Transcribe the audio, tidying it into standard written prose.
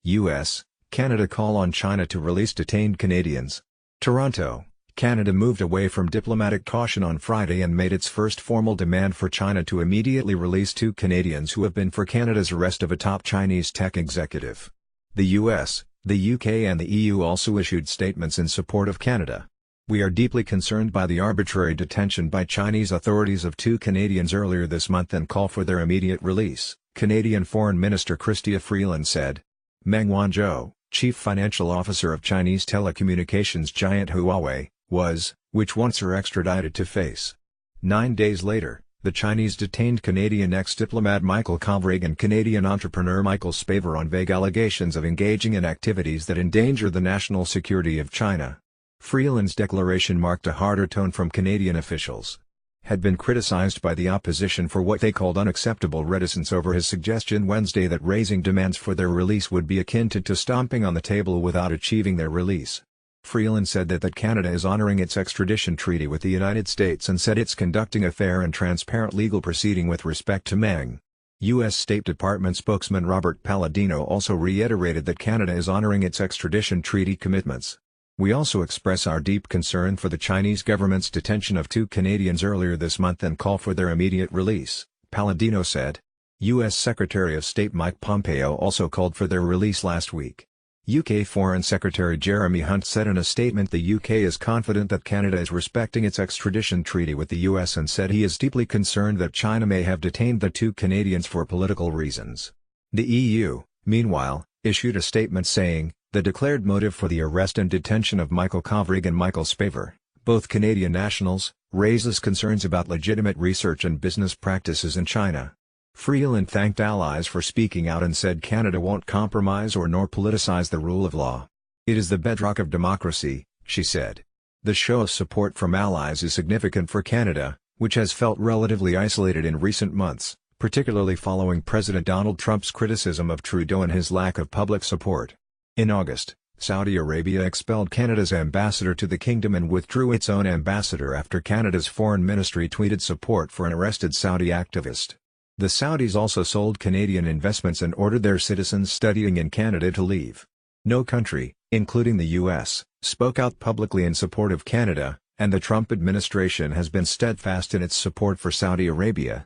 U.S., Canada call on China to release detained Canadians. Toronto, Canada moved away from diplomatic caution on Friday and made its first formal demand for China to immediately release 2 Canadians who have been for Canada's arrest of a top Chinese tech executive. The US, the UK and the EU also issued statements in support of Canada. "We are deeply concerned by the arbitrary detention by Chinese authorities of 2 Canadians earlier this month and call for their immediate release," Canadian Foreign Minister Chrystia Freeland said. Meng Wanzhou, Chief Financial Officer of Chinese telecommunications giant Huawei, which wants her extradited to face. 9 days later, the Chinese detained Canadian ex-diplomat Michael Kovrig and Canadian entrepreneur Michael Spavor on vague allegations of engaging in activities that endanger the national security of China. Freeland's declaration marked a harder tone from Canadian officials. Had been criticized by the opposition for what they called unacceptable reticence over his suggestion Wednesday that raising demands for their release would be akin to stomping on the table without achieving their release. Freeland said that Canada is honoring its extradition treaty with the United States and said it's conducting a fair and transparent legal proceeding with respect to Meng. U.S. State Department spokesman Robert Palladino also reiterated that Canada is honoring its extradition treaty commitments. "We also express our deep concern for the Chinese government's detention of 2 Canadians earlier this month and call for their immediate release," Palladino said. U.S. Secretary of State Mike Pompeo also called for their release last week. UK Foreign Secretary Jeremy Hunt said in a statement the UK is confident that Canada is respecting its extradition treaty with the US and said he is deeply concerned that China may have detained the 2 Canadians for political reasons. The EU, meanwhile, issued a statement saying, "The declared motive for the arrest and detention of Michael Kovrig and Michael Spavor, both Canadian nationals, raises concerns about legitimate research and business practices in China." Freeland thanked allies for speaking out and said Canada won't compromise nor politicize the rule of law. "It is the bedrock of democracy," she said. The show of support from allies is significant for Canada, which has felt relatively isolated in recent months, particularly following President Donald Trump's criticism of Trudeau and his lack of public support. In August, Saudi Arabia expelled Canada's ambassador to the kingdom and withdrew its own ambassador after Canada's foreign ministry tweeted support for an arrested Saudi activist. The Saudis also sold Canadian investments and ordered their citizens studying in Canada to leave. No country, including the U.S., spoke out publicly in support of Canada, and the Trump administration has been steadfast in its support for Saudi Arabia.